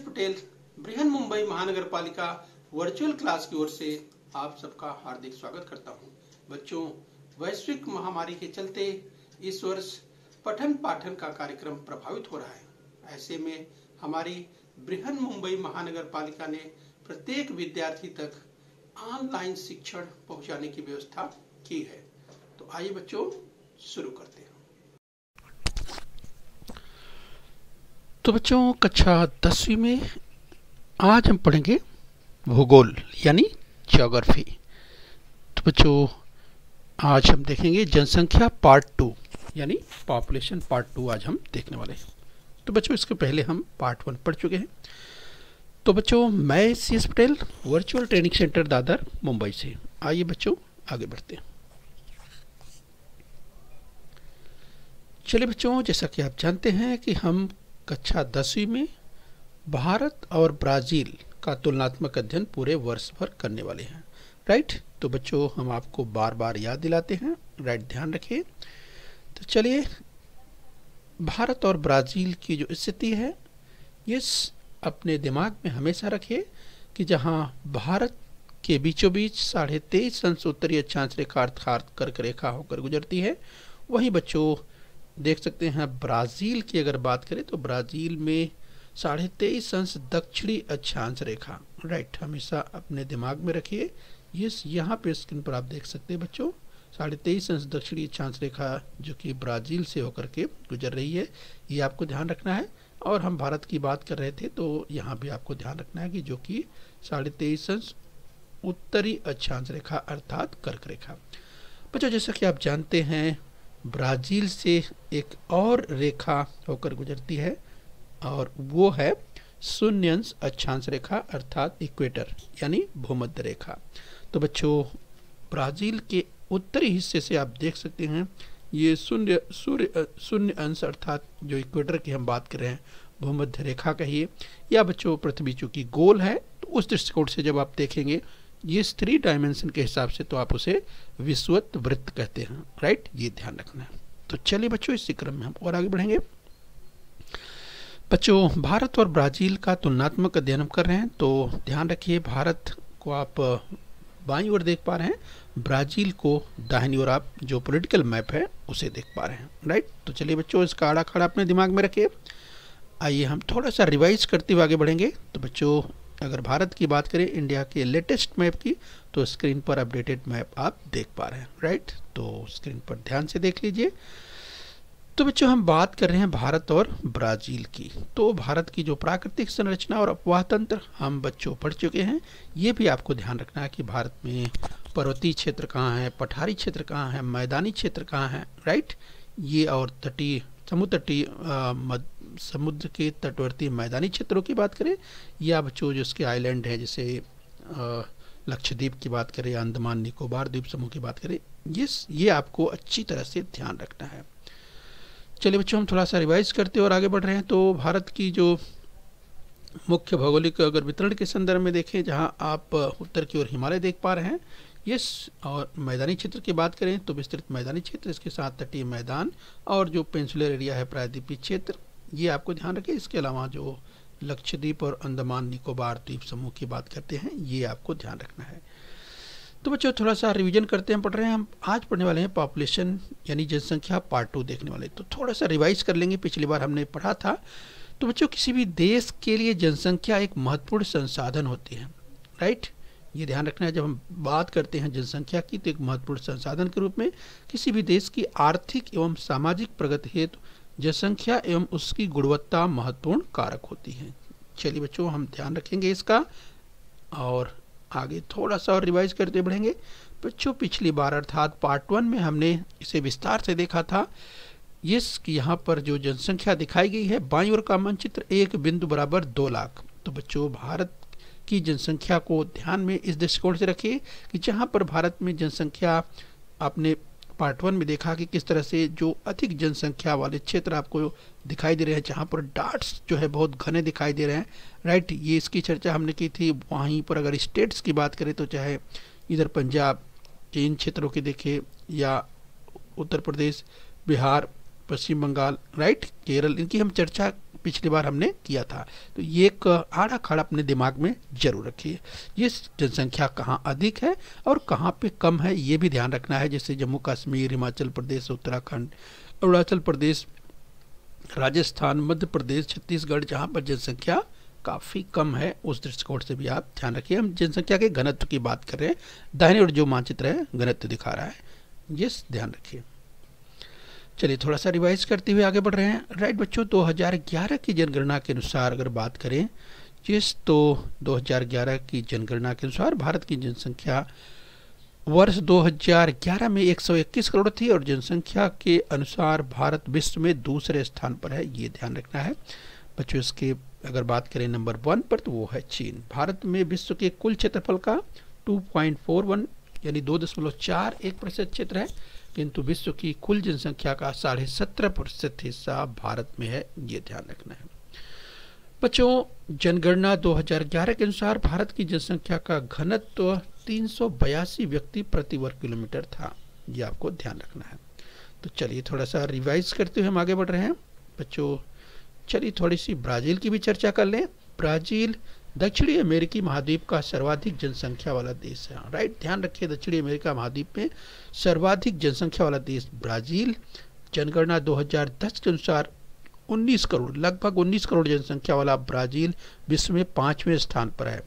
पटेल बृहन मुंबई महानगर पालिका virtual class की ओर से आप सबका हार्दिक स्वागत करता हूं। बच्चों, वैश्विक महामारी के चलते इस वर्ष पठन पाठन का कार्यक्रम प्रभावित हो रहा है। ऐसे में हमारी बृहन मुंबई महानगर पालिका ने प्रत्येक विद्यार्थी तक ऑनलाइन शिक्षण पहुंचाने की व्यवस्था की है। तो आइए बच्चों शुरू करते हैं। तो बच्चों, कक्षा 10वीं में आज हम पढ़ेंगे भूगोल यानी ज्योग्राफी। तो बच्चों, आज हम देखेंगे जनसंख्या पार्ट 2 यानी पॉपुलेशन पार्ट 2 आज हम देखने वाले हैं। तो बच्चों, इसके पहले हम पार्ट 1 पढ़ चुके हैं। तो बच्चों, मैं CS Patel virtual training centre Dadar Mumbai से। आइए बच्चों आगे बढ़ते हैं। चलिए बच्चों, जैसा कि आप जानते हैं कि हम कक्षा 10वीं में भारत और ब्राज़ील का तुलनात्मक अध्ययन पूरे वर्ष भर करने वाले हैं, राइट। तो बच्चों, हम आपको बार बार याद दिलाते हैं, राइट, ध्यान रखिए। तो चलिए, भारत और ब्राज़ील की जो स्थिति है ये अपने दिमाग में हमेशा रखिए कि जहां भारत के बीचों बीच 23.5 अंश उत्तरी अक्षांश रेखा अर्थात कर्क रेखा होकर गुजरती है, वहीं बच्चों देख सकते हैं ब्राज़ील की अगर बात करें तो ब्राज़ील में 23.5 अंश दक्षिणी अक्षांश रेखा, राइट, हमेशा अपने दिमाग में रखिए। ये यहाँ पे स्क्रीन पर आप देख सकते हैं बच्चों 23.5 अंश दक्षिणी अक्षांश रेखा जो कि ब्राज़ील से होकर के गुजर रही है, ये आपको ध्यान रखना है। और हम भारत की बात कर रहे थे तो यहाँ भी आपको ध्यान रखना है कि जो कि 23.5 अंश उत्तरी अक्षांश रेखा अर्थात कर्क रेखा। बच्चों, जैसा कि आप जानते हैं ब्राज़ील से एक और रेखा होकर गुजरती है और वो है शून्य अंश अक्षांश रेखा अर्थात इक्वेटर यानी भूमध्य रेखा। तो ब्राज़ील के उत्तरी हिस्से से आप देख सकते हैं ये शून्य अंश अर्थात जो इक्वेटर की हम बात कर रहे हैं भूमध्य रेखा कहिए, या बच्चों पृथ्वी चूंकि गोल है तो उस दृष्टिकोण से जब आप देखेंगे ये 3 डायमेंशन के हिसाब से तो आप उसे विषुवत वृत्त कहते हैं, राइट, ये ध्यान रखना है। तो चलिए बच्चों, इसी क्रम में हम और आगे बढ़ेंगे। बच्चों, भारत और ब्राज़ील का तुलनात्मक अध्ययन हम कर रहे हैं, तो ध्यान रखिए भारत को आप बाईं ओर देख पा रहे हैं, ब्राज़ील को दाहिनी ओर आप जो पॉलिटिकल मैप है उसे देख पा रहे हैं, राइट। तो चलिए बच्चों, इसका आड़ा खड़ा अपने दिमाग में रखिए। आइए हम थोड़ा सा रिवाइज करते हुए आगे बढ़ेंगे। तो बच्चों, अगर भारत की बात करें इंडिया के लेटेस्ट मैप की तो स्क्रीन पर अपडेटेड मैप आप देख पा रहे हैं, राइट। तो स्क्रीन पर ध्यान से देख लीजिए। तो बच्चों, हम बात कर रहे हैं भारत और ब्राज़ील की। तो भारत की जो प्राकृतिक संरचना और अपवाह तंत्र हम बच्चों पढ़ चुके हैं। ये भी आपको ध्यान रखना है कि भारत में पर्वतीय क्षेत्र कहाँ है, पठारी क्षेत्र कहाँ है, मैदानी क्षेत्र कहाँ है, राइट, ये और समुद्र के तटवर्ती मैदानी क्षेत्रों की बात करें या बच्चों जो उसके आइलैंड है जैसे लक्षद्वीप की बात करें, अंडमान निकोबार द्वीप समूह की बात करें, ये आपको अच्छी तरह से ध्यान रखना है। चलिए बच्चों, हम थोड़ा सा रिवाइज करते और आगे बढ़ रहे हैं। तो भारत की जो मुख्य भौगोलिक अगर वितरण के संदर्भ में देखें, जहां आप उत्तर की ओर हिमालय देख पा रहे हैं, और मैदानी क्षेत्र की बात करें तो विस्तृत मैदानी क्षेत्र, इसके साथ तटीय मैदान और जो पेंसुलर एरिया है प्रायद्वीपीय क्षेत्र, ये आपको ध्यान रखें। इसके अलावा जो लक्षद्वीप और अंडमान निकोबार द्वीप समूह की बात करते हैं, ये आपको ध्यान रखना है। तो बच्चों, थोड़ा सा रिवीजन करते हैं, पढ़ रहे हैं हम आज पढ़ने वाले हैं पॉपुलेशन यानी जनसंख्या पार्ट 2 देखने वाले। तो थोड़ा सा रिवाइज कर लेंगे, पिछली बार हमने पढ़ा था। तो बच्चों, किसी भी देश के लिए जनसंख्या एक महत्वपूर्ण संसाधन होती है, राइट, ये ध्यान रखना है। जब हम बात करते हैं जनसंख्या की तो एक महत्वपूर्ण संसाधन के रूप में किसी भी देश की आर्थिक एवं सामाजिक प्रगति हेतु जनसंख्या एवं उसकी गुणवत्ता महत्वपूर्ण कारक होती है। चलिए बच्चों, हम ध्यान रखेंगे इसका और आगे थोड़ा सा और रिवाइज करते बढ़ेंगे। बच्चों, पिछली बार अर्थात पार्ट 1 में हमने इसे विस्तार से देखा था। यहाँ पर जो जनसंख्या दिखाई गई है बाईं ओर का मानचित्र 1 बिंदु बराबर 2 लाख। तो बच्चों, भारत की जनसंख्या को ध्यान में इस दृष्टिकोण से रखिए कि जहाँ पर भारत में जनसंख्या आपने पार्ट 1 में देखा कि किस तरह से जो अधिक जनसंख्या वाले क्षेत्र आपको दिखाई दे रहे हैं, जहाँ पर डॉट्स जो है बहुत घने दिखाई दे रहे हैं, राइट, ये इसकी चर्चा हमने की थी। वहीं पर अगर स्टेट्स की बात करें तो चाहे इधर पंजाब के इन क्षेत्रों की देखें या उत्तर प्रदेश, बिहार, पश्चिम बंगाल, राइट, केरल, इनकी हम चर्चा पिछली बार हमने किया था। तो ये एक आड़ा खाड़ा अपने दिमाग में जरूर रखिए। ये जनसंख्या कहाँ अधिक है और कहाँ पे कम है ये भी ध्यान रखना है। जैसे जम्मू कश्मीर, हिमाचल प्रदेश, उत्तराखंड, अरुणाचल प्रदेश, राजस्थान, मध्य प्रदेश, छत्तीसगढ़, जहाँ पर जनसंख्या काफ़ी कम है, उस दृष्टिकोण से भी आप ध्यान रखिए। हम जनसंख्या के घनत्व की बात कर रहे हैं। दाहिने और जो मानचित्र है घनत्व दिखा रहा है, ये ध्यान रखिए। चलिए थोड़ा सा रिवाइज करते हुए आगे बढ़ रहे हैं। राइट बच्चों, 2011 की जनगणना के अनुसार अगर बात करें, जिस तो 2011 की जनगणना के अनुसार भारत की जनसंख्या वर्ष 2011 में 121 करोड़ थी और जनसंख्या के अनुसार भारत विश्व में दूसरे स्थान पर है, ये ध्यान रखना है बच्चों। इसके अगर बात करें नंबर 1 पर तो वो है चीन। भारत में विश्व के कुल क्षेत्रफल का 2.41 यानी 2.41% क्षेत्र है, किंतु विश्व की कुल जनसंख्या का 17.5% हिस्सा भारत में है, ये ध्यान रखना है बच्चों। जनगणना 2011 के अनुसार भारत की जनसंख्या का घनत्व 382 व्यक्ति प्रति वर्ग किलोमीटर था, ये आपको ध्यान रखना है। तो चलिए थोड़ा सा रिवाइज करते हुए हम आगे बढ़ रहे हैं बच्चों। चलिए थोड़ी सी ब्राज़ील की भी चर्चा कर लें। ब्राज़ील दक्षिणी अमेरिकी महाद्वीप का सर्वाधिक जनसंख्या वाला देश है। राइट, ध्यान रखिए, दक्षिणी अमेरिका महाद्वीप में सर्वाधिक जनसंख्या वाला देश ब्राज़ील। जनगणना 2010 के अनुसार 19 करोड़, लगभग 19 करोड़ जनसंख्या वाला ब्राज़ील विश्व में 5वें स्थान पर है।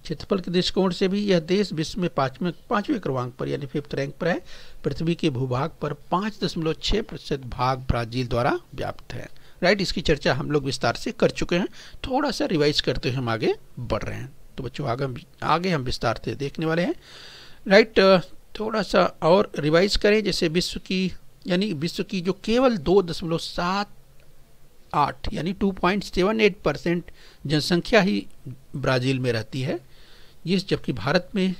क्षेत्रफल के दृष्टिकोण से भी यह देश विश्व में 5वें क्रमांक पर यानी 5th रैंक पर है। पृथ्वी के भूभाग पर 5.6% भाग ब्राज़ील द्वारा व्याप्त है। राइट, इसकी चर्चा हम लोग विस्तार से कर चुके हैं। थोड़ा सा रिवाइज करते हुए हम आगे बढ़ रहे हैं। तो बच्चों आगे हम विस्तार से देखने वाले हैं। राइट, थोड़ा सा और रिवाइज करें। जैसे विश्व की जो केवल 2.78 यानी 2.78% जनसंख्या ही ब्राज़ील में रहती है। ये जबकि भारत में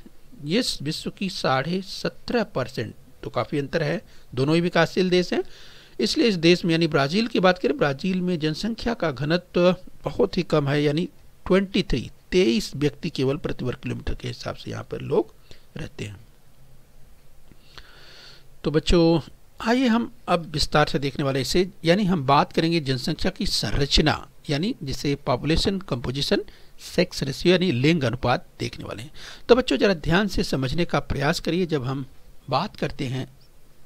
ये विश्व की 17.5%, तो काफ़ी अंतर है। दोनों ही विकासशील देश हैं। इसलिए इस देश में यानी ब्राज़ील की बात करें, ब्राज़ील में जनसंख्या का घनत्व बहुत ही कम है, यानी 23 व्यक्ति केवल प्रति वर्ग किलोमीटर के हिसाब से यहाँ पर लोग रहते हैं। तो बच्चों आइए हम अब विस्तार से देखने वाले इसे, यानी हम बात करेंगे जनसंख्या की संरचना, यानी जिसे पॉपुलेशन कंपोजिशन सेक्स रेशियो यानी लिंग अनुपात देखने वाले हैं। तो बच्चों जरा ध्यान से समझने का प्रयास करिए। जब हम बात करते हैं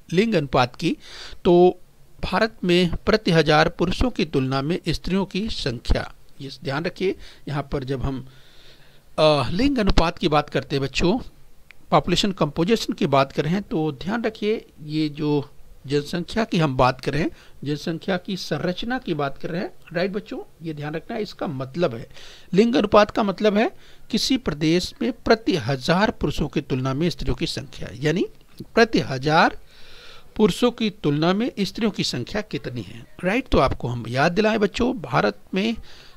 लिंग अनुपात की, तो भारत में प्रति 1000 पुरुषों की तुलना में स्त्रियों की संख्या, ये ध्यान रखिए। यहाँ पर जब हम लिंग अनुपात की बात करते हैं बच्चों, पॉपुलेशन कंपोजिशन की बात कर रहे हैं, तो ध्यान रखिए ये जो जनसंख्या की हम बात कर रहे हैं, जनसंख्या की संरचना की बात कर रहे हैं। राइट बच्चों, ये ध्यान रखना है। इसका मतलब है लिंग अनुपात का मतलब है किसी प्रदेश में प्रति 1000 पुरुषों की तुलना में स्त्रियों की संख्या, यानी प्रति 1000 पुरुषों की तुलना में स्त्रियों की संख्या कितनी है। राइट, तो आपको हम याद दिलाएं बच्चों, भारत में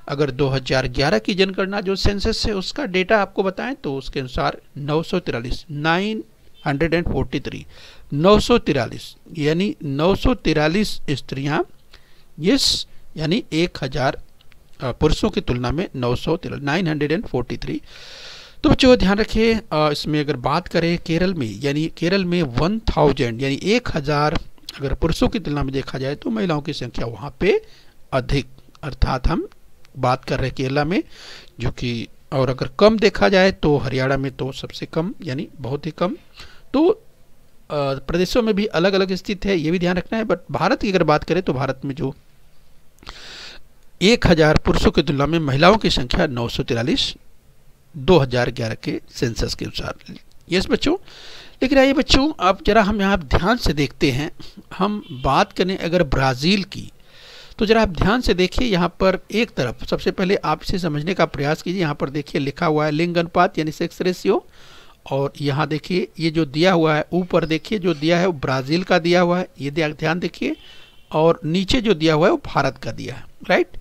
अगर 2011 की जनगणना जो सेंसस है उसका डेटा आपको बताएं, तो उसके अनुसार 943 यानी 943 स्त्रियां, यस, यानी 1000 पुरुषों की तुलना में 943। तो बच्चों ध्यान रखिए, इसमें अगर बात करें केरल में, यानी केरल में 1000 यानी 1000 अगर पुरुषों की तुलना में देखा जाए तो महिलाओं की संख्या वहाँ पे अधिक, अर्थात हम बात कर रहे हैं केरला में, जो कि, और अगर कम देखा जाए तो हरियाणा में तो सबसे कम यानी बहुत ही कम। तो प्रदेशों में भी अलग अलग स्थिति है, ये भी ध्यान रखना है। बट भारत की अगर बात करें तो भारत में जो 1000 पुरुषों की तुलना में महिलाओं की संख्या 943 2011 के सेंसस के अनुसार। यस बच्चों, लेकिन आइए बच्चों अब जरा हम यहाँ ध्यान से देखते हैं। हम बात करें अगर ब्राज़ील की, तो जरा आप ध्यान से देखिए। यहाँ पर एक तरफ सबसे पहले आप इसे समझने का प्रयास कीजिए। यहाँ पर देखिए लिखा हुआ है लिंग अनुपात यानी सेक्स रेशियो, और यहाँ देखिए ये जो दिया हुआ है, ऊपर देखिए जो दिया है वो ब्राज़ील का दिया हुआ है, ये ध्यान देखिए, और नीचे जो दिया हुआ है वो भारत का दिया है। राइट,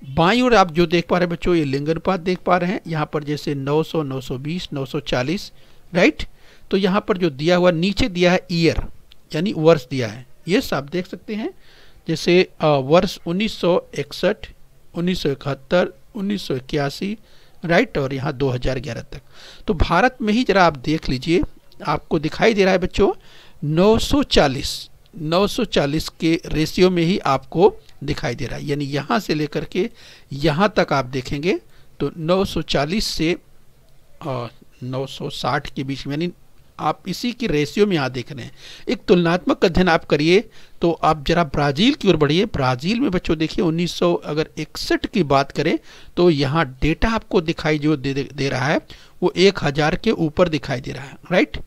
बाईं ओर आप जो देख पा रहे हैं बच्चों, ये लिंग अनुपात देख पा रहे हैं। यहाँ पर जैसे 900, 920, 940। राइट, तो यहाँ पर जो दिया हुआ नीचे दिया है ईयर यानी वर्ष दिया है, ये आप देख सकते हैं। जैसे वर्ष 1961, 1971, 1981, राइट, और यहाँ 2011 तक। तो भारत में ही जरा आप देख लीजिए, आपको दिखाई दे रहा है बच्चों 940 के रेशियो में ही आपको दिखाई दे रहा है। यानी यहाँ से लेकर के यहाँ तक आप देखेंगे तो 940 से 960 के बीच में, यानी आप इसी की रेशियो में यहाँ देख रहे हैं। एक तुलनात्मक अध्ययन आप करिए तो आप जरा ब्राज़ील की ओर बढ़िए। ब्राज़ील में बच्चों देखिए 1961 की बात करें तो यहाँ डेटा आपको दिखाई जो दे रहा है वो 1000 के ऊपर दिखाई दे रहा है, राइट।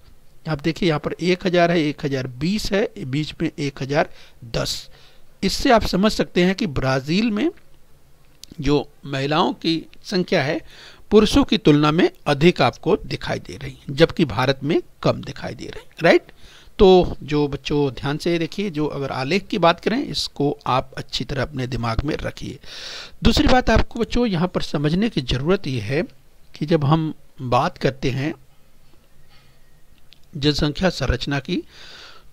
आप देखिए यहाँ पर 1000 है, 1020 है, बीच में 1010। इससे आप समझ सकते हैं कि ब्राज़ील में जो महिलाओं की संख्या है पुरुषों की तुलना में अधिक आपको दिखाई दे रही है, जबकि भारत में कम दिखाई दे रही है, राइट। तो जो बच्चों ध्यान से देखिए, जो अगर आलेख की बात करें इसको आप अच्छी तरह अपने दिमाग में रखिए। दूसरी बात आपको बच्चों यहाँ पर समझने की ज़रूरत ये है कि जब हम बात करते हैं जनसंख्या संरचना की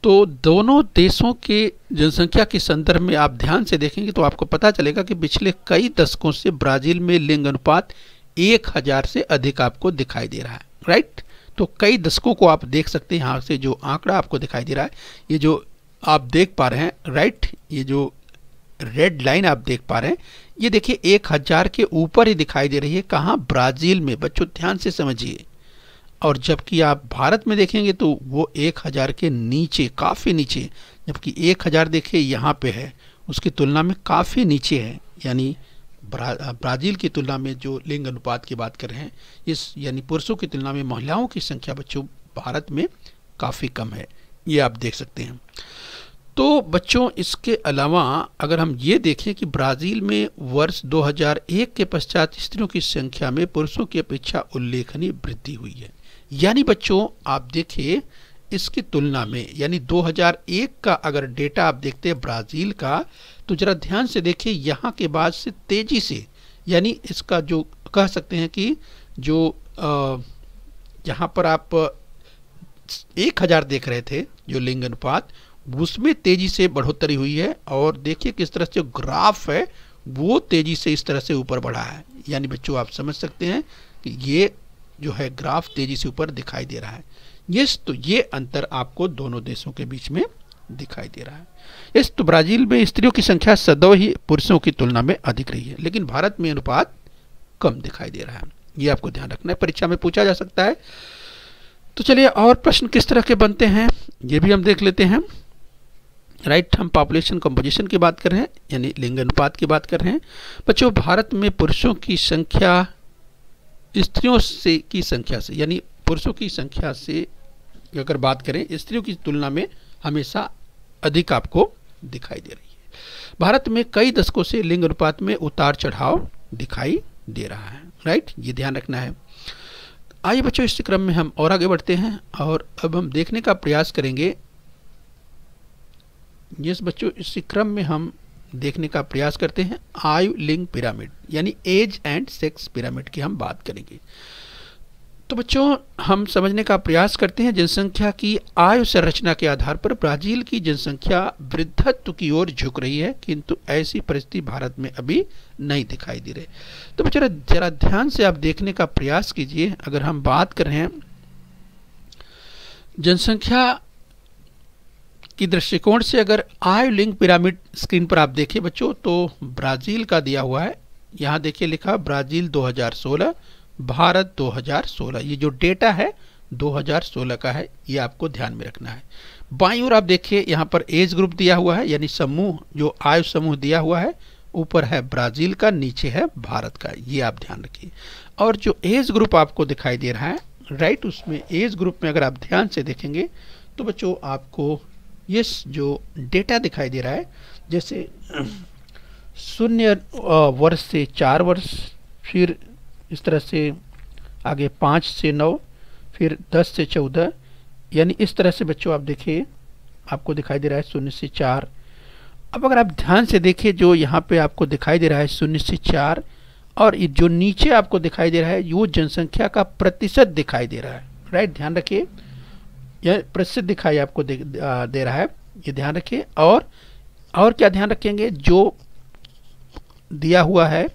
तो दोनों देशों के जनसंख्या के संदर्भ में आप ध्यान से देखेंगे तो आपको पता चलेगा कि पिछले कई दशकों से ब्राज़ील में लिंग अनुपात 1000 से अधिक आपको दिखाई दे रहा है, राइट। तो कई दशकों को आप देख सकते हैं। यहाँ से जो आंकड़ा आपको दिखाई दे रहा है, ये जो आप देख पा रहे हैं, राइट, ये जो रेड लाइन आप देख पा रहे हैं, ये देखिए 1000 के ऊपर ही दिखाई दे रही है। कहाँ? ब्राज़ील में। बच्चों ध्यान से समझिए। और जबकि आप भारत में देखेंगे तो वो 1000 के नीचे, काफ़ी नीचे, जबकि 1000 देखिए यहाँ पे है, उसकी तुलना में काफ़ी नीचे है। यानी ब्राज़ील की तुलना में जो लिंग अनुपात की बात कर रहे हैं, इस यानी पुरुषों की तुलना में महिलाओं की संख्या बच्चों भारत में काफ़ी कम है, ये आप देख सकते हैं। तो बच्चों इसके अलावा अगर हम ये देखें कि ब्राज़ील में वर्ष 2001 के पश्चात स्त्रियों की संख्या में पुरुषों की अपेक्षा उल्लेखनीय वृद्धि हुई है। यानी बच्चों आप देखिए इसकी तुलना में, यानी 2001 का अगर डेटा आप देखते हैं ब्राज़ील का, तो जरा ध्यान से देखिए यहाँ के बाद से तेज़ी से, यानी इसका जो कह सकते हैं कि जो यहाँ पर आप 1000 देख रहे थे जो लिंग अनुपात, उसमें तेज़ी से बढ़ोतरी हुई है। और देखिए किस तरह से ग्राफ है वो तेज़ी से इस तरह से ऊपर बढ़ा है। यानी बच्चों आप समझ सकते हैं कि ये जो है ग्राफ तेज़ी से ऊपर दिखाई दे रहा है। यस, तो ये अंतर आपको दोनों देशों के बीच में दिखाई दे रहा है। यस, तो ब्राज़ील में स्त्रियों की संख्या सदैव ही पुरुषों की तुलना में अधिक रही है, लेकिन भारत में अनुपात कम दिखाई दे रहा है। ये आपको ध्यान रखना है, परीक्षा में पूछा जा सकता है। तो चलिए और प्रश्न किस तरह के बनते हैं ये भी हम देख लेते हैं, राइट। हम पॉपुलेशन कंपोजिशन की बात कर रहे हैं, यानी लिंग अनुपात की बात कर रहे हैं। बच्चों भारत में पुरुषों की संख्या स्त्रियों से की संख्या से, यानी पुरुषों की संख्या से अगर बात करें स्त्रियों की तुलना में हमेशा अधिक आपको दिखाई दे रही है। भारत में कई दशकों से लिंग अनुपात में उतार चढ़ाव दिखाई दे रहा है, राइट, ये ध्यान रखना है। आइए बच्चों इस क्रम में हम और आगे बढ़ते हैं और अब हम देखने का प्रयास करेंगे। यस बच्चों, इस क्रम में हम देखने का प्रयास करते हैं आयु लिंग पिरामिड, यानी एज एंड सेक्स पिरामिड की हम बात करेंगे। तो बच्चों हम समझने का प्रयास करते हैं जनसंख्या की आयु संरचना के आधार पर ब्राज़ील की जनसंख्या वृद्धत्व की ओर झुक रही है, किंतु ऐसी परिस्थिति भारत में अभी नहीं दिखाई दे रही। तो बच्चों जरा ध्यान से आप देखने का प्रयास कीजिए। अगर हम बात कर रहे हैं जनसंख्या की दृष्टिकोण से, अगर आयु लिंग पिरामिड स्क्रीन पर आप देखिए बच्चों तो ब्राज़ील का दिया हुआ है, यहाँ देखिए लिखा ब्राज़ील 2016, भारत 2016। ये जो डेटा है 2016 का है, ये आपको ध्यान में रखना है। बाईं ओर आप देखिए यहाँ पर एज ग्रुप दिया हुआ है, यानी समूह, जो आयु समूह दिया हुआ है, ऊपर है ब्राज़ील का, नीचे है भारत का, ये आप ध्यान रखिए। और जो एज ग्रुप आपको दिखाई दे रहा है, राइट, उसमें एज ग्रुप में अगर आप ध्यान से देखेंगे तो बच्चों आपको ये जो डेटा दिखाई दे रहा है, जैसे 0 वर्ष से 4 वर्ष, फिर इस तरह से आगे 5 से 9, फिर 10 से 14, यानी इस तरह से बच्चों आप देखिए आपको दिखाई दे रहा है 0 से 4। अब अगर आप ध्यान से देखिए जो यहाँ पे आपको दिखाई दे रहा है 0 से 4, और ये जो नीचे आपको दिखाई दे रहा है वो जनसंख्या का प्रतिशत दिखाई दे रहा है, राइट, ध्यान रखिए, यह प्रतिशत दिखाई आपको दे रहा है, ये ध्यान रखिए। और क्या ध्यान रखेंगे, जो दिया हुआ है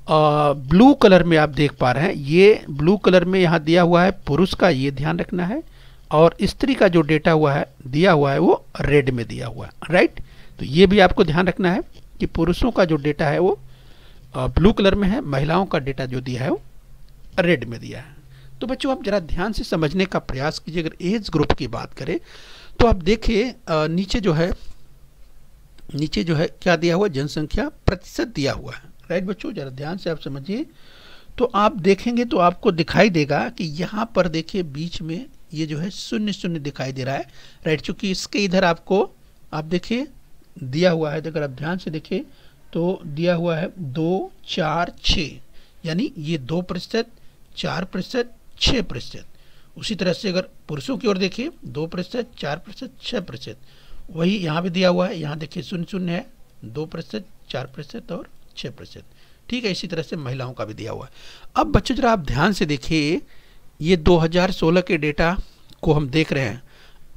ब्लू कलर में आप देख पा रहे हैं, ये ब्लू कलर में यहाँ दिया हुआ है पुरुष का, ये ध्यान रखना है। और स्त्री का जो डेटा हुआ है दिया हुआ है वो रेड में दिया हुआ है, राइट। तो ये भी आपको ध्यान रखना है। कि पुरुषों का जो डेटा है वो ब्लू कलर में है, महिलाओं का डेटा जो दिया है वो रेड में दिया है। तो बच्चों आप जरा ध्यान से समझने का प्रयास कीजिए। अगर एज ग्रुप की बात करें तो आप देखिए नीचे जो है क्या दिया हुआ, जनसंख्या प्रतिशत दिया हुआ है। राइट बच्चों, जरा ध्यान से आप समझिए। तो आप देखेंगे तो आपको दिखाई देगा कि यहाँ पर देखिए बीच में ये जो है शून्य शून्य दिखाई दे रहा है। राइट, चूंकि इसके इधर आपको आप देखिए दिया हुआ है, अगर आप ध्यान से देखिए तो दिया हुआ है 2, 4, 6, यानी ये 2%, 4%, 6%। उसी तरह से अगर पुरुषों की ओर देखिए 2%, 4%, 6%, वही यहाँ भी दिया हुआ है। यहाँ देखिए शून्य शून्य है, 2%, 4% और 6%। ठीक है, इसी तरह से महिलाओं का भी दिया हुआ है। अब बच्चों जरा आप ध्यान से देखिए, ये 2016 के डेटा को हम देख रहे हैं।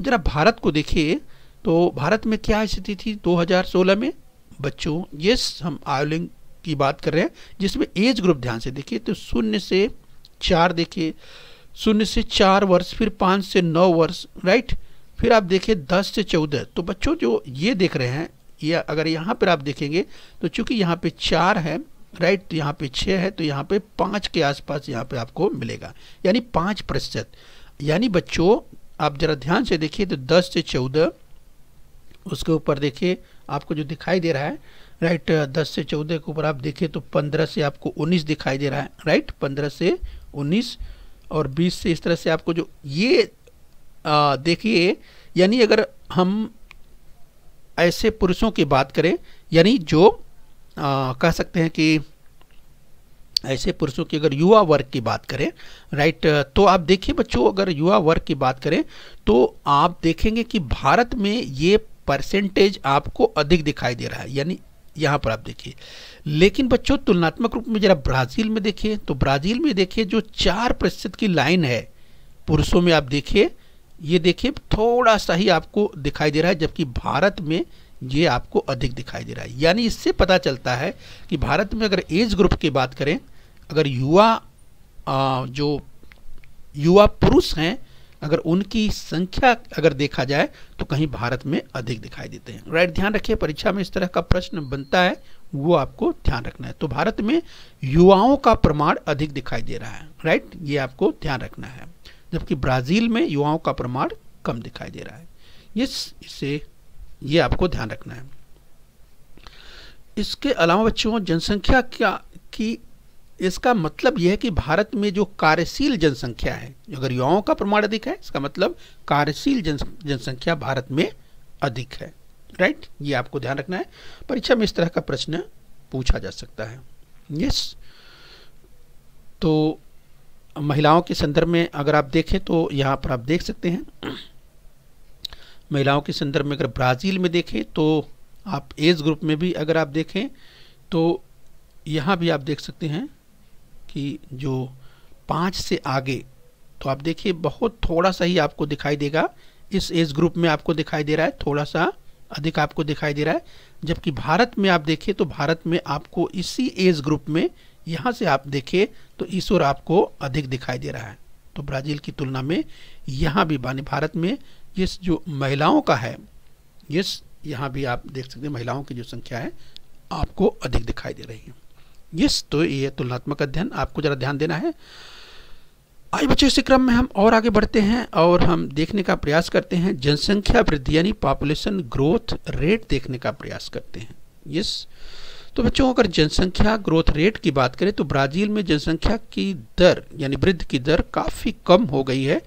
जरा भारत को देखिए तो भारत में क्या स्थिति थी 2016 में बच्चों। यस, हम आयु की बात कर रहे हैं, जिसमें एज ग्रुप ध्यान से देखिए तो 0 से 4 देखिए, 0 से 4 वर्ष, फिर 5 से 9 वर्ष। राइट, फिर आप देखिए 10 से 14। तो बच्चों जो ये देख रहे हैं, या अगर यहाँ पर आप देखेंगे तो चूंकि यहाँ पे 4 है, राइट, तो यहाँ पे 6 है, तो यहाँ पे 5 के आसपास यहाँ पे आपको मिलेगा, यानी 5%। यानी बच्चों आप जरा ध्यान से देखिए तो 10 से 14, उसके ऊपर देखिए आपको जो दिखाई दे रहा है, राइट, 10 से 14 के ऊपर आप देखिए तो 15 से आपको 19 दिखाई दे रहा है। राइट, 15 से 19 और 20 से इस तरह से आपको जो ये देखिए, यानी अगर हम ऐसे पुरुषों की बात करें, यानी जो कह सकते हैं कि ऐसे पुरुषों की अगर युवा वर्ग की बात करें, राइट, तो आप देखिए बच्चों अगर युवा वर्ग की बात करें तो आप देखेंगे कि भारत में ये परसेंटेज आपको अधिक दिखाई दे रहा है, यानी यहाँ पर आप देखिए। लेकिन बच्चों तुलनात्मक रूप में जरा ब्राज़ील में देखिए, तो ब्राज़ील में देखिए जो 4% की लाइन है पुरुषों में, आप देखिए ये देखिए थोड़ा सा ही आपको दिखाई दे रहा है, जबकि भारत में ये आपको अधिक दिखाई दे रहा है। यानी इससे पता चलता है कि भारत में अगर एज ग्रुप की बात करें, अगर जो युवा पुरुष हैं, अगर उनकी संख्या अगर देखा जाए तो कहीं भारत में अधिक दिखाई देते हैं। राइट, ध्यान रखिए परीक्षा में इस तरह का प्रश्न बनता है, वो आपको ध्यान रखना है। तो भारत में युवाओं का प्रमाण अधिक दिखाई दे रहा है। राइट, ये आपको ध्यान रखना है, जबकि ब्राज़ील में युवाओं का प्रमाण कम दिखाई दे रहा है। इससे ये आपको ध्यान रखना है। इसके अलावा बच्चों जनसंख्या की इसका मतलब यह है कि भारत में जो कार्यशील जनसंख्या है, अगर युवाओं का प्रमाण अधिक है, इसका मतलब कार्यशील जनसंख्या भारत में अधिक है। राइट, ये आपको ध्यान रखना है, परीक्षा में इस तरह का प्रश्न पूछा जा सकता है। यस, तो महिलाओं के संदर्भ में अगर आप देखें तो यहाँ पर आप देख सकते हैं, महिलाओं के संदर्भ में अगर ब्राज़ील में देखें तो आप एज ग्रुप में भी अगर आप देखें तो यहाँ भी आप देख सकते हैं कि जो 5 से आगे, तो आप देखिए बहुत थोड़ा सा ही आपको दिखाई देगा, इस एज ग्रुप में आपको दिखाई दे रहा है, थोड़ा सा अधिक आपको दिखाई दे रहा है। जबकि भारत में आप देखिए तो भारत में आपको इसी एज ग्रुप में यहाँ से आप देखिए तो इस ओर आपको अधिक दिखाई दे रहा है। तो ब्राज़ील की तुलना में यहाँ भी भारत में ये जो महिलाओं का है, यहाँ भी आप देख सकते हैं महिलाओं की जो संख्या है आपको अधिक दिखाई दे रही है। तो ये तुलनात्मक अध्ययन आपको जरा ध्यान देना है। आइए बच्चों, इसी क्रम में हम और आगे बढ़ते हैं और हम देखने का प्रयास करते हैं जनसंख्या वृद्धि यानी पॉपुलेशन ग्रोथ रेट देखने का प्रयास करते हैं। तो बच्चों अगर जनसंख्या ग्रोथ रेट की बात करें तो ब्राज़ील में जनसंख्या की दर यानी वृद्धि की दर काफ़ी कम हो गई है।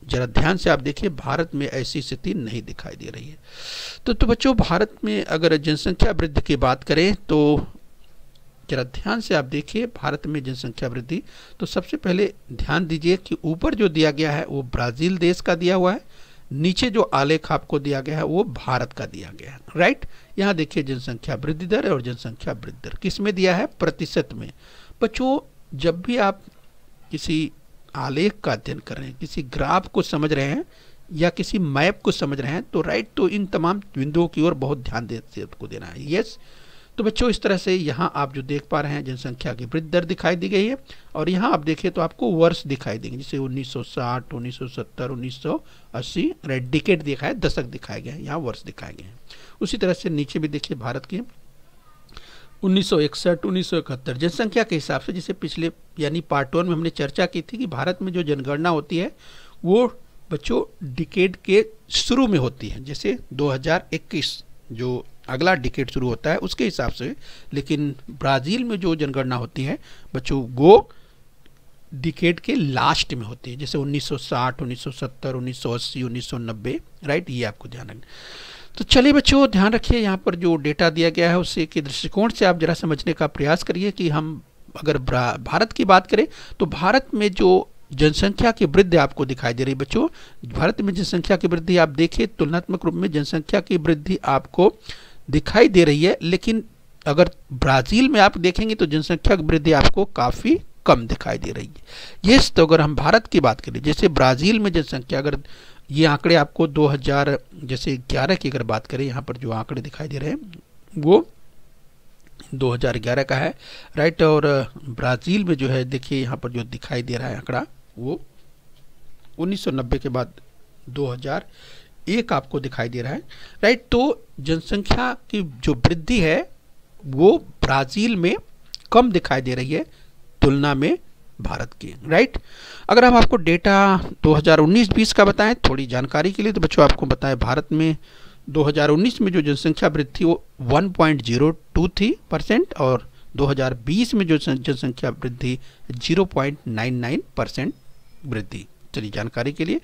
जरा ध्यान से आप देखिए, भारत में ऐसी स्थिति नहीं दिखाई दे रही है। तो बच्चों भारत में अगर जनसंख्या वृद्धि की बात करें तो जरा ध्यान से आप देखिए भारत में जनसंख्या वृद्धि, तो सबसे पहले ध्यान दीजिए कि ऊपर जो दिया गया है वो ब्राज़ील देश का दिया हुआ है, नीचे जो आलेख आपको दिया गया है वो भारत का दिया गया है। राइट, यहाँ देखिए जनसंख्या वृद्धि दर और जनसंख्या वृद्धि दर किस में दिया है, प्रतिशत में। बच्चों जब भी आप किसी आलेख का अध्ययन कर रहे हैं, किसी ग्राफ को समझ रहे हैं या किसी मैप को समझ रहे हैं तो राइट, तो इन तमाम बिंदुओं की ओर बहुत ध्यान देना है। यस, तो बच्चों इस तरह से यहाँ आप जो देख पा रहे हैं जनसंख्या की वृद्धि दर दिखाई दी गई है और यहाँ आप देखिए तो आपको वर्ष दिखाई देंगे, जैसे 1960, 1970, 1980, राइट, डिकेड दिखा है, दशक दिखाए गए हैं, यहाँ वर्ष दिखाए गए हैं। उसी तरह से नीचे भी देखिए भारत की 1961, 1971 जनसंख्या के हिसाब से, जैसे पिछले यानी पार्ट 1 में हमने चर्चा की थी कि भारत में जो जनगणना होती है वो बच्चों डिकेड के शुरू में होती है, जैसे 2021 जो अगला डिकेड शुरू होता है उसके हिसाब से। लेकिन ब्राज़ील में जो जनगणना होती है बच्चों वो डिकेड के लास्ट में होती है, जैसे 1960, 1970, 1980, 1990, राइट। ये आपको ध्यान रखना। तो चलिए बच्चों ध्यान रखिए, यहाँ पर जो डेटा दिया गया है उससे के दृष्टिकोण से आप जरा समझने का प्रयास करिए कि हम अगर भारत की बात करें तो भारत में जो जनसंख्या की वृद्धि आपको दिखाई दे रही है बच्चों, भारत में जनसंख्या की वृद्धि आप देखिए तुलनात्मक रूप में जनसंख्या की वृद्धि आपको दिखाई दे रही है। लेकिन अगर ब्राज़ील में आप देखेंगे तो जनसंख्या की वृद्धि आपको काफ़ी कम दिखाई दे रही है। यस, तो अगर हम भारत की बात करें, जैसे ब्राज़ील में जनसंख्या, अगर ये आंकड़े आपको 2011 की अगर बात करें, यहाँ पर जो आंकड़े दिखाई दे रहे हैं वो 2011 का है, राइट। और ब्राज़ील में जो है देखिए यहाँ पर जो दिखाई दे रहा है आंकड़ा वो 1990 के बाद 2001 आपको दिखाई दे रहा है, राइट। तो जनसंख्या की जो वृद्धि है वो ब्राज़ील में कम दिखाई दे रही है तुलना में भारत की, राइट। अगर हम आपको डेटा 2019-20 का बताएं थोड़ी जानकारी के लिए, तो बच्चों आपको बताएं भारत में 2019 में जो जनसंख्या वृद्धि थी वो 1.02% और 2020 में जो जनसंख्या वृद्धि 0.99% वृद्धि। चलिए जानकारी के लिए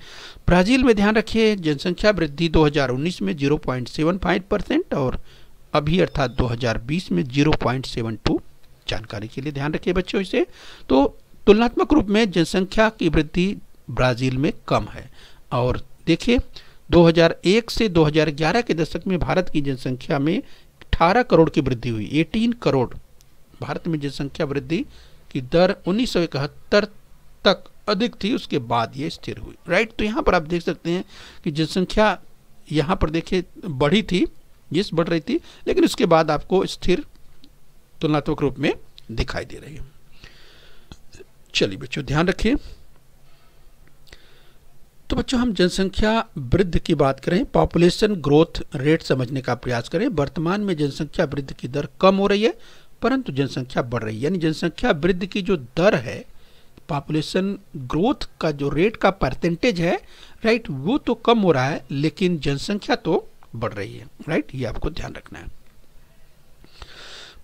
ब्राज़ील में ध्यान रखिए जनसंख्या वृद्धि 2019 में 0.75% और अभी अर्थात 2020 में 0.72। जानकारी के लिए ध्यान रखिए बच्चों इसे। तो तुलनात्मक रूप में जनसंख्या की वृद्धि ब्राज़ील में कम है। और देखिए 2001 से 2011 के दशक में भारत की जनसंख्या में 18 करोड़ की वृद्धि हुई, 18 करोड़ भारत में जनसंख्या वृद्धि की दर 1971 तक अधिक थी, उसके बाद ये स्थिर हुई, राइट। तो यहाँ पर आप देख सकते हैं कि जनसंख्या यहाँ पर देखिए बढ़ी थी, यस बढ़ रही थी, लेकिन उसके बाद आपको स्थिर तुलनात्मक रूप में दिखाई दे रही है। चलिए बच्चों ध्यान रखिए। तो बच्चों हम जनसंख्या वृद्धि की बात करें, पॉपुलेशन ग्रोथ रेट समझने का प्रयास करें। वर्तमान में जनसंख्या वृद्धि की दर कम हो रही है परंतु जनसंख्या बढ़ रही है, यानी जनसंख्या वृद्धि की जो दर है, पॉपुलेशन ग्रोथ का जो रेट का परसेंटेज है, राइट, वो तो कम हो रहा है लेकिन जनसंख्या तो बढ़ रही है, राइट। ये आपको ध्यान रखना है।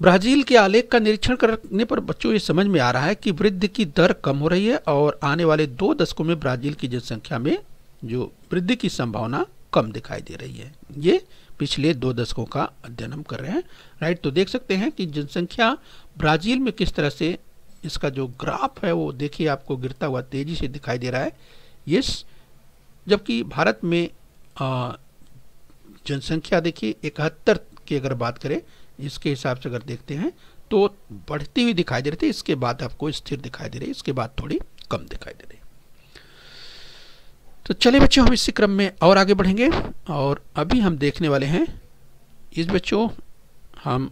ब्राज़ील के आलेख का निरीक्षण करने पर बच्चों ये समझ में आ रहा है कि वृद्धि की दर कम हो रही है और आने वाले 2 दशकों में ब्राज़ील की जनसंख्या में जो वृद्धि की संभावना कम दिखाई दे रही है। ये पिछले 2 दशकों का अध्ययन हम कर रहे हैं, राइट। तो देख सकते हैं कि जनसंख्या ब्राज़ील में किस तरह से इसका जो ग्राफ है वो देखिए आपको गिरता हुआ तेजी से दिखाई दे रहा है, यस। जबकि भारत में जनसंख्या देखिए 71 की अगर बात करें, इसके हिसाब से अगर देखते हैं तो बढ़ती हुई दिखाई दे रही थी, इसके बाद आपको स्थिर दिखाई दे रही है, इसके बाद थोड़ी कम दिखाई दे रही है। तो चलिए बच्चों हम इसी क्रम में और आगे बढ़ेंगे और अभी हम देखने वाले हैं हम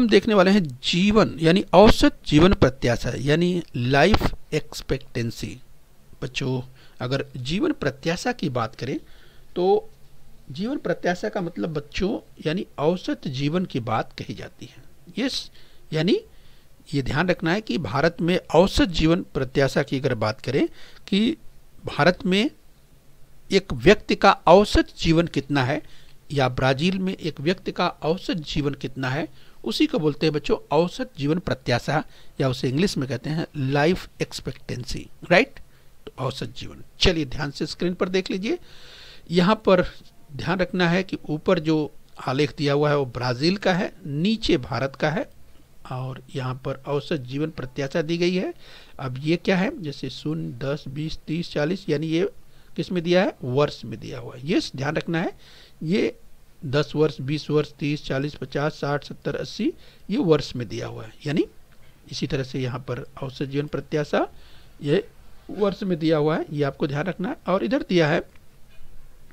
देखने वाले हैं जीवन यानी औसत जीवन प्रत्याशा यानी लाइफ एक्सपेक्टेंसी। बच्चों अगर जीवन प्रत्याशा की बात करें तो जीवन प्रत्याशा का मतलब बच्चों यानी औसत जीवन की बात कही जाती है, यस। यानी ये ध्यान रखना है कि भारत में औसत जीवन प्रत्याशा की अगर बात करें कि भारत में एक व्यक्ति का औसत जीवन कितना है या ब्राज़ील में एक व्यक्ति का औसत जीवन कितना है, उसी को बोलते हैं बच्चों औसत जीवन प्रत्याशा, या उसे इंग्लिश में कहते हैं लाइफ एक्सपेक्टेंसी, राइट। तो औसत जीवन, चलिए ध्यान से स्क्रीन पर देख लीजिए। यहाँ पर ध्यान रखना है कि ऊपर जो आलेख दिया हुआ है वो ब्राज़ील का है, नीचे भारत का है और यहाँ पर औसत जीवन प्रत्याशा दी गई है। अब ये क्या है, जैसे 0, 10, 20, 30, 40, यानी ये किस में दिया है, वर्ष में दिया हुआ है, ये ध्यान रखना है। ये 10 वर्ष, 20 वर्ष, 30, 40, 50, 60, 70, 80 ये वर्ष में दिया हुआ है, यानी इसी तरह से यहाँ पर औसत जीवन प्रत्याशा ये वर्ष में दिया हुआ है, ये आपको ध्यान रखना है। और इधर दिया है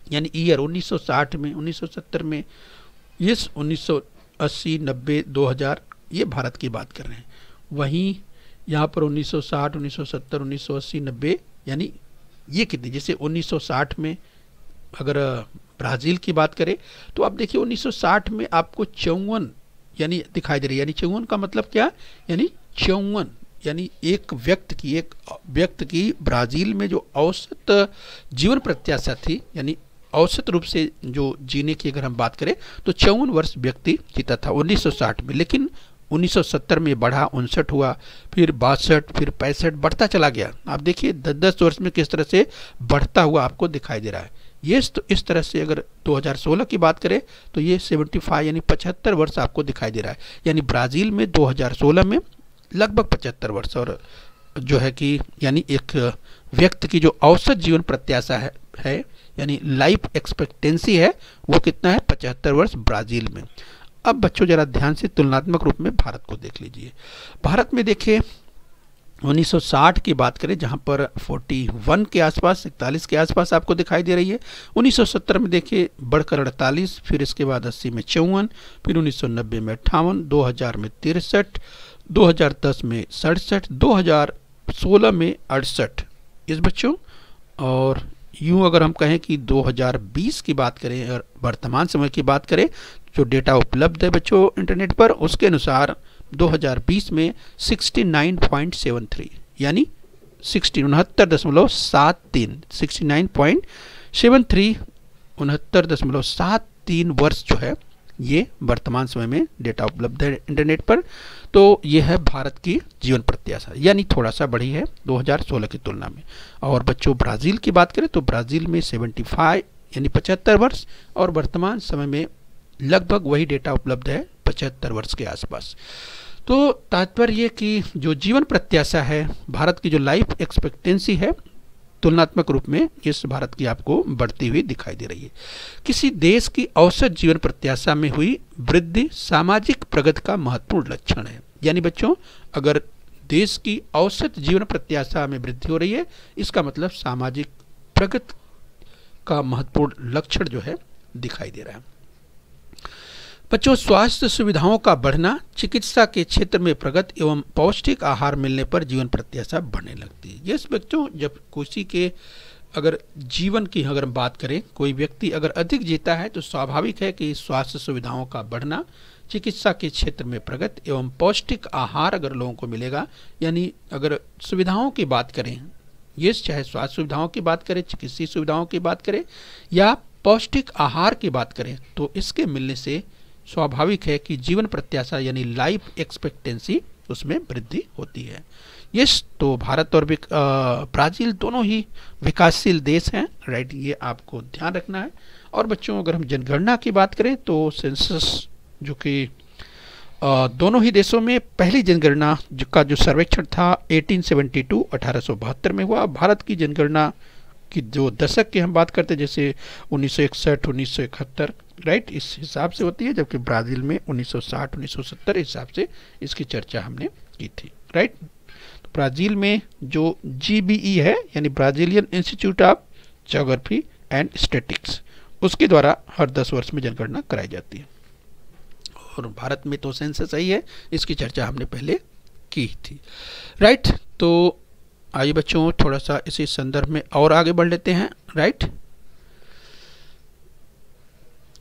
यानी ईयर 1960 में, 1970 में, ये 1980, 90, 2000 ये भारत की बात कर रहे हैं। वहीं यहाँ पर 1960, 1970, 1980, 90 यानी ये कितनी, जैसे 1960 में अगर ब्राज़ील की बात करें तो आप देखिए 1960 में आपको 54 यानी दिखाई दे रही है, यानी 54 का मतलब क्या, यानी 54 यानी एक व्यक्ति की ब्राज़ील में जो औसत जीवन प्रत्याशा थी, यानी औसत रूप से जो जीने की अगर हम बात करें तो 54 वर्ष व्यक्ति जीता था 1960 में। लेकिन 1970 में बढ़ा, 59 हुआ, फिर 62, फिर 65, बढ़ता चला गया। आप देखिए 10-10 वर्ष में किस तरह से बढ़ता हुआ आपको दिखाई दे रहा है। ये तो इस तरह से अगर 2016 की बात करें तो ये 75 यानी 75 वर्ष आपको दिखाई दे रहा है। यानी ब्राज़ील में 2016 में लगभग 75 वर्ष, और जो है कि यानी एक व्यक्ति की जो औसत जीवन प्रत्याशा है यानी लाइफ एक्सपेक्टेंसी है वो कितना है, 75 वर्ष ब्राज़ील में। अब बच्चों जरा ध्यान से तुलनात्मक रूप में भारत को देख लीजिए। भारत में देखिए 1960 की बात करें जहां पर 41 के आसपास, 41 के आसपास आपको दिखाई दे रही है। 1970 में देखिए बढ़कर 48, फिर इसके बाद 80 में 54, फिर 1990 में 58, 2000 में 63, 2010 में 67, 2016 में 68 इस बच्चों। और यूँ अगर हम कहें कि 2020 की बात करें और वर्तमान समय की बात करें, जो डेटा उपलब्ध है बच्चों इंटरनेट पर, उसके अनुसार 2020 में 69.73 यानी 69.73 69.73 वर्ष जो है ये वर्तमान समय में डेटा उपलब्ध है इंटरनेट पर। तो ये है भारत की जीवन प्रत्याशा, यानी थोड़ा सा बढ़ी है 2016 की तुलना में। और बच्चों ब्राज़ील की बात करें तो ब्राज़ील में 75 यानी 75 वर्ष, और वर्तमान समय में लगभग वही डेटा उपलब्ध है 75 वर्ष के आसपास। तो तात्पर्य कि जो जीवन प्रत्याशा है, भारत की जो लाइफ एक्सपेक्टेंसी है, तुलनात्मक रूप में इस भारत की आपको बढ़ती हुई दिखाई दे रही है। किसी देश की औसत जीवन प्रत्याशा में हुई वृद्धि सामाजिक प्रगति का महत्वपूर्ण लक्षण है। यानी बच्चों अगर देश की औसत जीवन प्रत्याशा में वृद्धि हो रही है, इसका मतलब सामाजिक प्रगति का महत्वपूर्ण लक्षण जो है दिखाई दे रहा है। बच्चों स्वास्थ्य सुविधाओं का बढ़ना, चिकित्सा के क्षेत्र में प्रगति एवं पौष्टिक आहार मिलने पर जीवन प्रत्याशा बढ़ने लगती है। यस बच्चों, जब किसी के अगर जीवन की अगर हम बात करें, कोई व्यक्ति अगर अधिक जीता है तो स्वाभाविक है कि स्वास्थ्य सुविधाओं का बढ़ना, चिकित्सा के क्षेत्र में प्रगति एवं पौष्टिक आहार अगर लोगों को मिलेगा, यानी अगर सुविधाओं की बात करें, ये चाहे स्वास्थ्य सुविधाओं की बात करें, चिकित्सीय सुविधाओं की बात करें या पौष्टिक आहार की बात करें, तो इसके मिलने से स्वाभाविक है कि जीवन प्रत्याशा यानी लाइफ एक्सपेक्टेंसी उसमें वृद्धि होती है। यस, तो भारत और ब्राज़ील दोनों ही विकासशील देश हैं, राइट, ये आपको ध्यान रखना है। और बच्चों अगर हम जनगणना की बात करें तो सेंसस जो कि दोनों ही देशों में पहली जनगणना का जो सर्वेक्षण था 1872 में हुआ। भारत की जनगणना की जो दशक की हम बात करते हैं जैसे 1961, 1971, राइट, इस हिसाब से होती है, जबकि ब्राज़ील में 1960, 1970 इस हिसाब से इसकी चर्चा हमने की थी, राइट। तो ब्राज़ील में जो GBE है यानी Brazilian institute of geography and statistics, उसके द्वारा हर 10 वर्ष में जनगणना कराई जाती है। और भारत में तो सेंसस ही है, इसकी चर्चा हमने पहले की थी, राइट। तो आइए बच्चों थोड़ा सा इसी संदर्भ में और आगे बढ़ लेते हैं, राइट।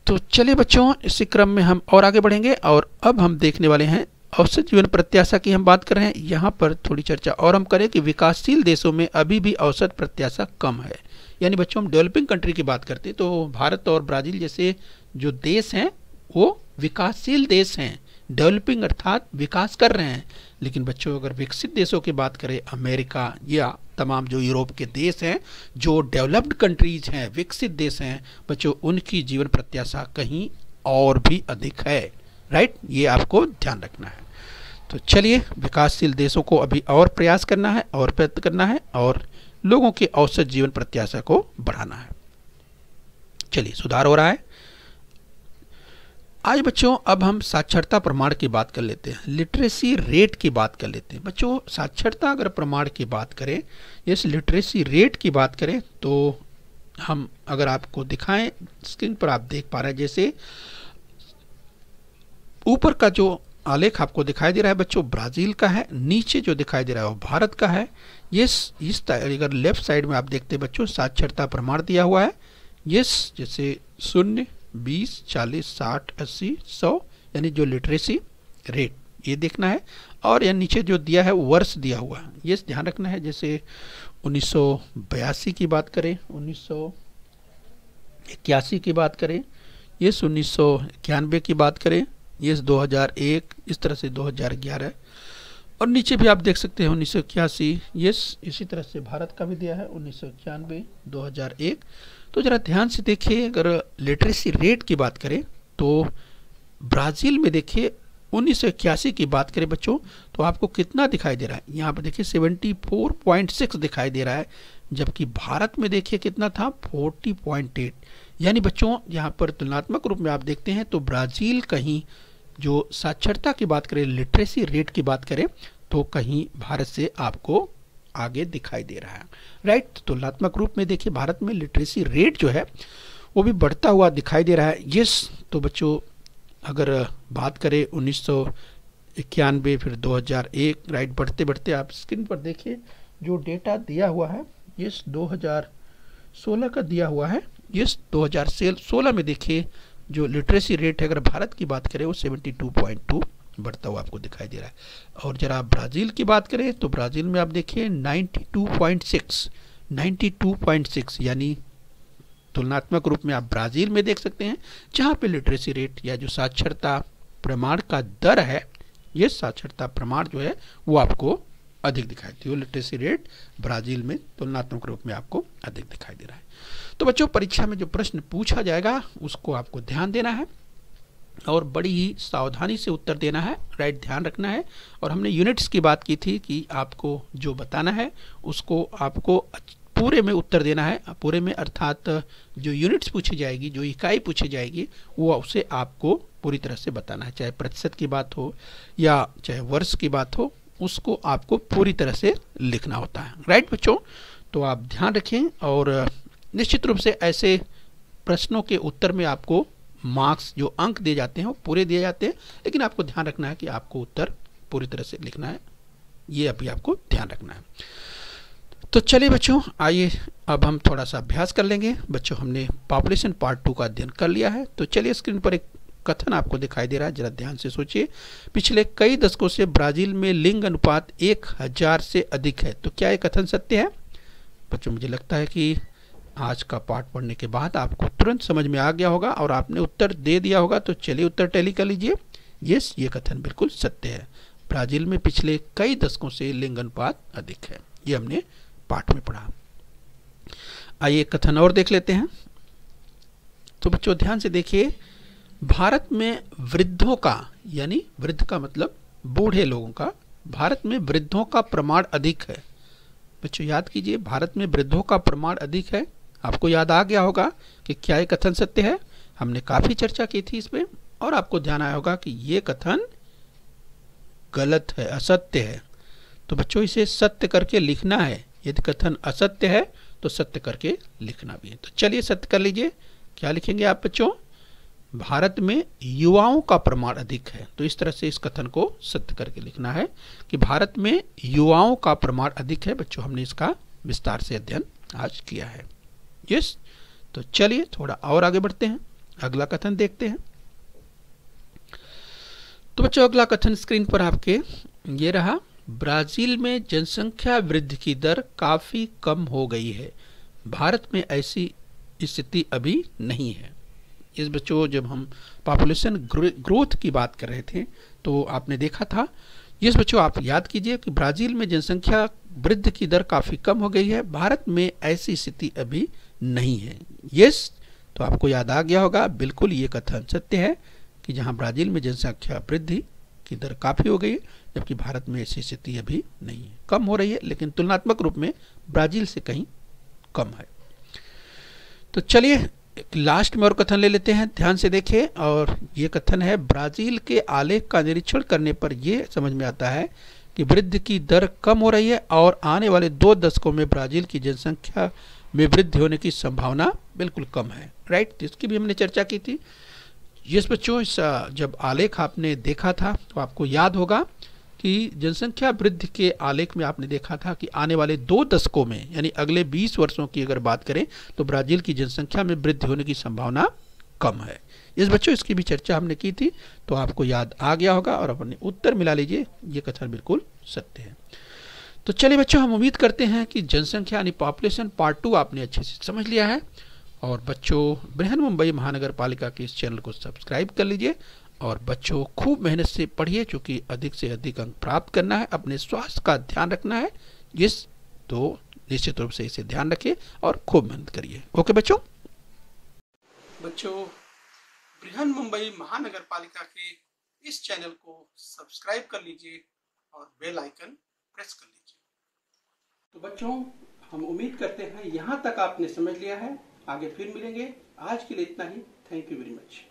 तो चलिए बच्चों इसी क्रम में हम और आगे बढ़ेंगे, और अब हम देखने वाले हैं औसत जीवन प्रत्याशा की हम बात कर रहे हैं। यहाँ पर थोड़ी चर्चा और हम करें कि विकासशील देशों में अभी भी औसत प्रत्याशा कम है। यानी बच्चों हम डेवलपिंग कंट्री की बात करते हैं तो भारत और ब्राज़ील जैसे जो देश हैं वो विकासशील देश हैं, डेवलपिंग अर्थात विकास कर रहे हैं। लेकिन बच्चों अगर विकसित देशों की बात करें, अमेरिका या तमाम जो यूरोप के देश हैं, जो डेवलप्ड कंट्रीज हैं, विकसित देश हैं बच्चों, उनकी जीवन प्रत्याशा कहीं और भी अधिक है, राइट, ये आपको ध्यान रखना है। तो चलिए विकासशील देशों को अभी और प्रयास करना है और प्रयत्न करना है और लोगों की औसत जीवन प्रत्याशा को बढ़ाना है। चलिए सुधार हो रहा है। आज बच्चों अब हम साक्षरता प्रमाण की बात कर लेते हैं, लिटरेसी रेट की बात कर लेते हैं। बच्चों साक्षरता अगर प्रमाण की बात करें, इस लिटरेसी रेट की बात करें तो हम अगर आपको दिखाएं, स्क्रीन पर आप देख पा रहे हैं जैसे ऊपर का जो आलेख आपको दिखाई दे रहा है बच्चों ब्राज़ील का है, नीचे जो दिखाई दे रहा है वो भारत का है। ये इस अगर लेफ्ट साइड में आप देखते हैं बच्चों साक्षरता प्रमाण दिया हुआ है, यस, जैसे 0, 20, 40, 60, 80, 100 यानी जो लिटरेसी रेट ये देखना है। और यहाँ नीचे जो दिया है वर्ष दिया हुआ है, ये ध्यान रखना है। जैसे 1982 की बात करें, 1981 की बात करें, ये 1991 की बात करें, ये 2001, इस तरह से 2011 और नीचे भी आप देख सकते हैं 1981। यस, इसी तरह से भारत का भी दिया है 1991, 2001। तो ज़रा ध्यान से देखिए, अगर लिटरेसी रेट की बात करें तो ब्राज़ील में देखिए 1981 की बात करें बच्चों, तो आपको कितना दिखाई दे रहा है? यहाँ पर देखिए 74.6 दिखाई दे रहा है, जबकि भारत में देखिए कितना था, 40.8। यानी बच्चों यहाँ पर तुलनात्मक रूप में आप देखते हैं तो ब्राज़ील कहीं जो साक्षरता की बात करें, लिटरेसी रेट की बात करें, तो कहीं भारत से आपको आगे दिखाई दे रहा है। राइट, तुलनात्मक रूप में देखिए भारत में लिटरेसी रेट जो है वो भी बढ़ता हुआ दिखाई दे रहा है। यस, तो बच्चों अगर बात करें 1991 फिर 2001, राइट, बढ़ते बढ़ते आप स्क्रीन पर देखिए जो डेटा दिया हुआ है, यस 2016 का दिया हुआ है। यस, 2016 में देखिए जो लिटरेसी रेट है, अगर भारत की बात करें वो 72.2 बढ़ता हुआ आपको दिखाई दे रहा है। और जरा आप ब्राज़ील की बात करें तो ब्राज़ील में आप देखिए 92.6 यानी तुलनात्मक रूप में आप ब्राज़ील में देख सकते हैं जहाँ पे लिटरेसी रेट या जो साक्षरता प्रमाण का दर है, ये साक्षरता प्रमाण जो है वो आपको अधिक दिखाई देती है। लिटरेसी रेट ब्राज़ील में तुलनात्मक रूप में आपको अधिक दिखाई दे रहा है। तो बच्चों परीक्षा में जो प्रश्न पूछा जाएगा उसको आपको ध्यान देना है और बड़ी ही सावधानी से उत्तर देना है, राइट, ध्यान रखना है। और हमने यूनिट्स की बात की थी कि आपको जो बताना है उसको आपको पूरे में उत्तर देना है। पूरे में अर्थात जो यूनिट्स पूछी जाएगी, जो इकाई पूछी जाएगी, वो उसे आपको पूरी तरह से बताना है। चाहे प्रतिशत की बात हो या चाहे वर्ष की बात हो, उसको आपको पूरी तरह से लिखना होता है। राइट बच्चों, तो आप ध्यान रखें और निश्चित रूप से ऐसे प्रश्नों के उत्तर में आपको मार्क्स जो अंक दिए जाते हैं वो पूरे दिए जाते हैं, लेकिन आपको ध्यान रखना है कि आपको उत्तर पूरी तरह से लिखना है, ये अभी आपको ध्यान रखना है। तो चलिए बच्चों, आइए अब हम थोड़ा सा अभ्यास कर लेंगे। बच्चों हमने पॉपुलेशन पार्ट 2 का अध्ययन कर लिया है। तो चलिए स्क्रीन पर एक कथन आपको दिखाई दे रहा है, जरा ध्यान से सोचिए। पिछले कई दशकों से ब्राज़ील में लिंग अनुपात 1000 से अधिक है। तो क्या ये कथन सत्य है? बच्चों मुझे लगता है कि आज का पाठ पढ़ने के बाद आपको तुरंत समझ में आ गया होगा और आपने उत्तर दे दिया होगा। तो चलिए उत्तर टैली कर लीजिए। यस, ये कथन बिल्कुल सत्य है। ब्राज़ील में पिछले कई दशकों से लिंग अनुपात अधिक है, ये हमने पाठ में पढ़ा। आइए कथन और देख लेते हैं। तो बच्चों ध्यान से देखिए, भारत में वृद्धों का, यानी वृद्ध का मतलब बूढ़े लोगों का, भारत में वृद्धों का प्रमाण अधिक है। बच्चों याद कीजिए, भारत में वृद्धों का प्रमाण अधिक है। आपको याद आ गया होगा कि क्या ये कथन सत्य है। हमने काफी चर्चा की थी इस पे और आपको ध्यान आया होगा कि ये कथन गलत है, असत्य है। तो बच्चों इसे सत्य करके लिखना है। यदि कथन असत्य है तो सत्य करके लिखना भी है। तो चलिए सत्य कर लीजिए। क्या लिखेंगे आप बच्चों? भारत में युवाओं का प्रमाण अधिक है। तो इस तरह से इस कथन को सत्य करके लिखना है कि भारत में युवाओं का प्रमाण अधिक है। बच्चों हमने इसका विस्तार से अध्ययन आज किया है। यस, तो चलिए थोड़ा और आगे बढ़ते हैं, अगला कथन देखते हैं। तो बच्चों अगला कथन स्क्रीन पर आपके ये रहा, ब्राजील में जनसंख्या वृद्धि की दर काफी कम हो गई है। भारत में ऐसी स्थिति अभी नहीं है। इस बच्चों जब हम पॉपुलेशन ग्रोथ की बात कर रहे थे तो आपने देखा था, इस बच्चों आप याद कीजिए कि ब्राजील में जनसंख्या वृद्धि की दर काफी कम हो गई है, भारत में ऐसी स्थिति अभी नहीं है। यस, तो आपको याद आ गया होगा, बिल्कुल ये कथन सत्य है कि जहां ब्राजील में जनसंख्या वृद्धि की दर काफी हो गई है, जबकि भारत में ऐसी स्थिति अभी नहीं है। कम हो रही है लेकिन तुलनात्मक रूप में ब्राजील से कहीं कम है। तो चलिए लास्ट में और कथन ले लेते हैं, ध्यान से देखिए। और ये कथन है, ब्राजील के आलेख का निरीक्षण करने पर यह समझ में आता है कि वृद्धि की दर कम हो रही है और आने वाले 2 दशकों में ब्राजील की जनसंख्या में वृद्धि होने की संभावना बिल्कुल कम है। राइट, इसकी भी हमने चर्चा की थी। यस बच्चों, इस जब आलेख आपने देखा था तो आपको याद होगा कि जनसंख्या वृद्धि के आलेख में आपने देखा था कि आने वाले 2 दशकों में यानी अगले 20 वर्षों की अगर बात करें तो ब्राज़ील की जनसंख्या में वृद्धि होने की संभावना कम है। इस बच्चों इसकी भी चर्चा हमने की थी, तो आपको याद आ गया होगा और अपने उत्तर मिला लीजिए, ये कथन बिल्कुल सत्य है। तो चलिए बच्चों, हम उम्मीद करते हैं कि जनसंख्या यानी पॉपुलेशन पार्ट 2 आपने अच्छे से समझ लिया है। और बच्चों, बृहन मुंबई महानगर पालिका के इस चैनल को सब्सक्राइब कर लीजिए और बच्चों खूब मेहनत से पढ़िए, चूँकि अधिक से अधिक अंक प्राप्त करना है, अपने स्वास्थ्य का ध्यान रखना है, तो निश्चित रूप से इसे ध्यान रखिए और खूब मेहनत करिए। ओके बच्चों। बृहन मुंबई महानगर पालिका के इस चैनल को सब्सक्राइब कर लीजिए और बेल आइकन प्रेस कर लीजिए। तो बच्चों, हम उम्मीद करते हैं यहाँ तक आपने समझ लिया है। आगे फिर मिलेंगे। आज के लिए इतना ही। Thank you very much.